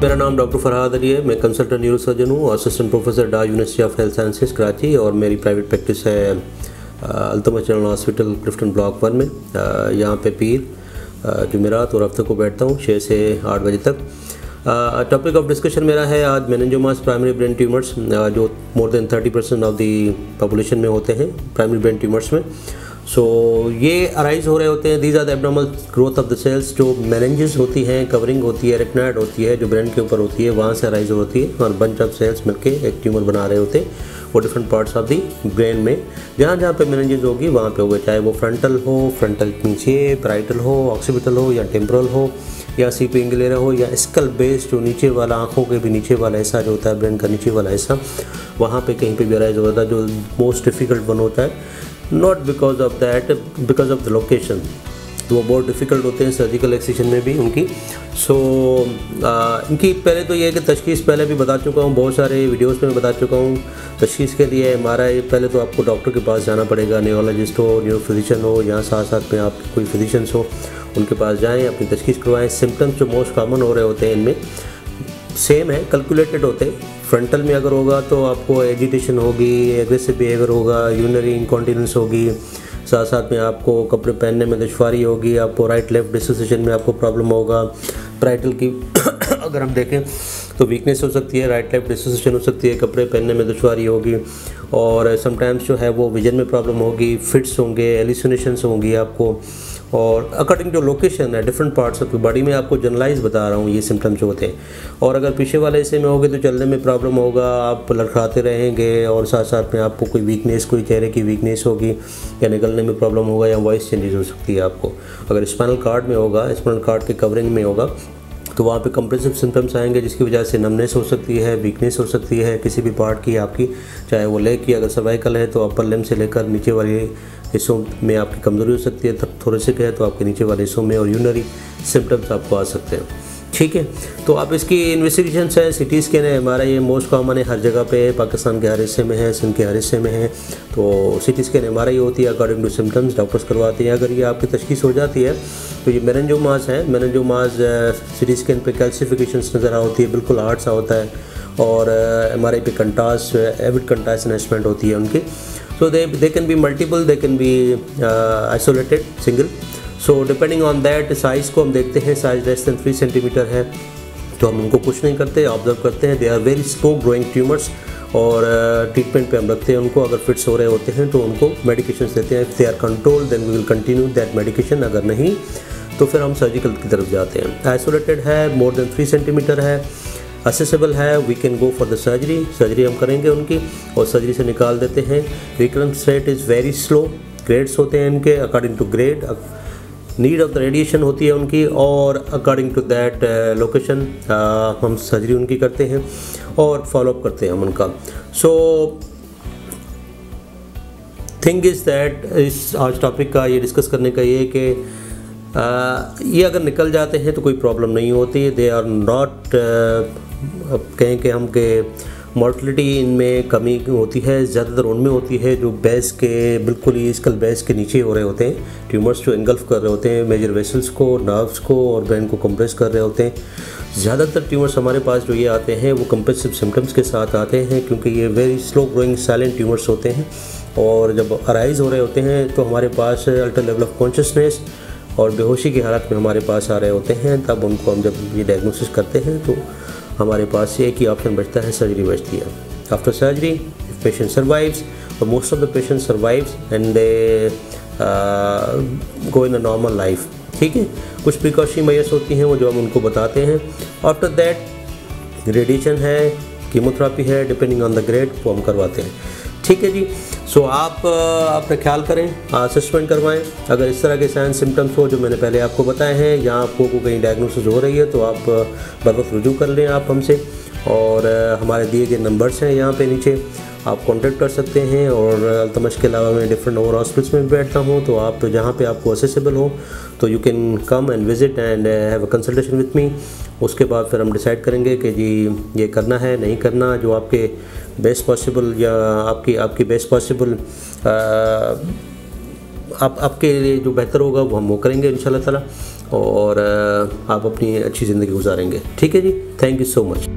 मेरा नाम डॉक्टर फरहाद अली है। मैं कंसल्टेंट न्यूरोसर्जन हूँ, असिस्टेंट प्रोफेसर डा university of health sciences Karachi, और मेरी प्राइवेट प्रैक्टिस है Altamash general hospital Clifton block 1 में। यहाँ पे पीर जुमेरात और हफ्ते को बैठता हूँ 6 से 8 बजे तक। टॉपिक ऑफ डिस्कशन मेरा है आज मेनिंजोमास प्राइमरी ब्रेन ट्यूमर्स, जो more than 30% of the population में होते हैं प्राइमरी ब्रेन ट्यूमर्स में। सो ये अराइज हो रहे होते हैं, these are the abnormal growth of the cells. जो मेनिंजेस होती हैं, कवरिंग होती है, रेटिनॉइड होती है जो ब्रेन के ऊपर होती है, वहाँ से अराइज होती है और बंच ऑफ सेल्स मिलके एक ट्यूमर बना रहे होते हैं। वो different parts of the brain में जहाँ जहाँ पे मेनिंजेस होगी वहाँ पे होगा, चाहे वो फ्रंटल हो, फ्रंटल नीचे, पैराइटल हो, ऑक्सीपिटल हो, या टेम्पोरल हो, या सीपिंगुलर हो, या स्कल बेस जो नीचे वाला, आँखों के भी नीचे वाला हिस्सा जो होता है, ब्रेन का नीचे वाला हिस्सा, वहाँ पे कहीं पे भी अराइज होता है, जो मोस्ट डिफ़िकल्ट वन होता है। Not because of that, because of the location. तो वो बहुत डिफ़िकल्ट होते हैं सर्जिकल एक्सिशन में भी उनकी। सो इनकी पहले तो ये है कि तशखीस पहले भी बता चुका हूँ, बहुत सारे वीडियोस में बता चुका हूँ। तशखीस के लिए हमारा पहले तो आपको डॉक्टर के पास जाना पड़ेगा, न्यूरोलॉजिस्ट हो, न्यूरोफिजिशियन हो, या साथ साथ में आपके कोई फिजिशियंस हो, उनके पास जाएँ, अपनी तशखीस करवाएँ। सिम्टम्स जो मोस्ट कॉमन हो रहे होते हैं इनमें सेम है, कैलकुलेटेड होते हैं। फ्रंटल में अगर होगा तो आपको एजिटेशन होगी, एग्रेसिव बिहेवियर होगा, यूरिनरी इनकॉन्टिनेंस होगी, साथ साथ में आपको कपड़े पहनने में दुश्वारी होगी, आपको राइट लेफ्ट डिसोसिएशन में आपको प्रॉब्लम होगा। पैराइटल की अगर हम देखें तो वीकनेस हो सकती है, राइट लेफ्ट डिसोसिएशन हो सकती है, कपड़े पहनने में दुश्वारी होगी, और समटाइम्स जो है वो विजन में प्रॉब्लम होगी, फिट्स होंगे, एलिसिनेशंस होंगी आपको। और अकॉर्डिंग टू लोकेशन है डिफरेंट पार्ट्स ऑफ बॉडी में, आपको जनरलाइज बता रहा हूँ ये सिम्टम्स जो होते हैं। और अगर पीछे वाले हिस्से में होगे तो चलने में प्रॉब्लम होगा, आप लड़खड़ाते रहेंगे, और साथ साथ में आपको कोई वीकनेस, कोई चेहरे की वीकनेस होगी, या निकलने में प्रॉब्लम होगा, या वॉइस चेंजेस हो सकती है आपको। अगर स्पाइनल कॉर्ड में होगा, स्पाइनल कॉर्ड के कवरिंग में होगा, तो वहाँ पे कंप्रेसिव सिम्टम्स आएंगे, जिसकी वजह से नमनेस हो सकती है, वीकनेस हो सकती है किसी भी पार्ट की आपकी, चाहे वो लेग की, अगर सर्वाइकल है तो अपर लिम्ब से लेकर नीचे वाले हिस्सों में आपकी कमज़ोरी हो सकती है, थोरेसिक है तो आपके नीचे वाले हिस्सों में, और यूरिनरी सिम्टम्स आपको आ सकते हैं। ठीक है, तो आप इसकी इन्वेस्टिगेशन है, सिटी स्कैन है, हमारा ये मोस्ट कॉमन है, हर जगह पे है, पाकिस्तान के हर हिस्से में है, सिंध के हर हिस्से में है। तो सिटी स्कैन हमारा ही होती है, अकॉर्डिंग टू सिम्टम्स डॉक्टर्स करवाते हैं। अगर ये आपकी तशखीस हो जाती है तो ये मेनिंजोमास है। मेनिंजोमास सिटी स्कैन पे कैल्सिफिकेशंस नज़र होती है, बिल्कुल हार्ड सा होता है, और MRI पे कंट्रास्ट, एविड कंट्रास्ट एनालिसिस होती है उनकी। So they can be multiple, they can be isolated, single. So depending on that, size को हम देखते हैं, साइज़ लेस दैन 3 सेंटीमीटर है तो हम उनको कुछ नहीं करते, ऑब्जर्व करते हैं। They are very slow growing tumours, और ट्रीटमेंट पे हम रखते हैं उनको। अगर फिट्स हो रहे होते हैं तो उनको मेडिकेशन देते हैं। If they are control then we will continue that medication, अगर नहीं तो फिर हम सर्जिकल की तरफ जाते हैं। आइसोलेटेड है, मोर देन 3 सेंटीमीटर है, असेसेबल है, we can go for the surgery हम करेंगे उनकी, और सर्जरी से निकाल देते हैं। Recurrence rate is very slow, grades होते हैं इनके, according to grade need of the radiation होती है उनकी, और अकॉर्डिंग टू दैट लोकेशन हम सर्जरी उनकी करते हैं और फॉलोअप करते हैं हम उनका। सो थिंग इज़ दैट इस आज टॉपिक का ये डिस्कस करने का ये है कि ये अगर निकल जाते हैं तो कोई प्रॉब्लम नहीं होती। दे आर नॉट, अब कहें कि हम के मॉर्टलिटी इनमें कमी होती है, ज़्यादातर उनमें होती है जो बेस के बिल्कुल ही स्कल बेस के नीचे हो रहे होते हैं, ट्यूमर्स जो इंगल्फ कर रहे होते हैं मेजर वेसल्स को, नर्व्स को, और ब्रेन को कंप्रेस कर रहे होते हैं। ज़्यादातर ट्यूमर्स हमारे पास जो ये आते हैं वो कंप्रेसिव सिम्टम्स के साथ आते हैं, क्योंकि ये very slow growing silent tumours होते हैं, और जब अराइज हो रहे होते हैं तो हमारे पास अल्टर लेवल ऑफ कॉन्शियसनेस और बेहोशी की हालत में हमारे पास आ रहे होते हैं। तब उनको हम जब ये डायग्नोसिस करते हैं तो हमारे पास एक ही ऑप्शन बचता है, सर्जरी बचती है। After surgery if patient survives, और most of the patient survives and they go in a normal life. ठीक है, कुछ प्रिकॉशनरी मेजर्स होती हैं वो जो हम उनको बताते हैं। आफ्टर दैट रेडिएशन है, कीमोथेरेपी है, डिपेंडिंग ऑन द ग्रेड, वो हम करवाते हैं। ठीक है जी। सो आप अपना ख्याल करें, असेसमेंट करवाएं। अगर इस तरह के साइन सिम्टम्स हो जो मैंने पहले आपको बताए हैं, या आपको कहीं डायग्नोसिस हो रही है तो आप बर वक्त रुजू कर लें आप हमसे, और हमारे दिए गए नंबर्स हैं यहाँ पे नीचे, आप कांटेक्ट कर सकते हैं। और अल्तमश के अलावा मैं डिफरेंट और हॉस्पिटल्स में भी बैठता हूँ, तो आप जहाँ पे आपको असेसेबल हो तो you can come and visit and have a consultation with me. उसके बाद फिर हम डिसाइड करेंगे कि जी ये करना है नहीं करना, जो आपके बेस्ट पॉसिबल, या आपकी बेस्ट पॉसिबल आपके लिए जो बेहतर होगा वो हम वो करेंगे इंशाल्लाह ताला। और आप अपनी अच्छी ज़िंदगी गुजारेंगे। ठीक है जी, थैंक यू सो मच।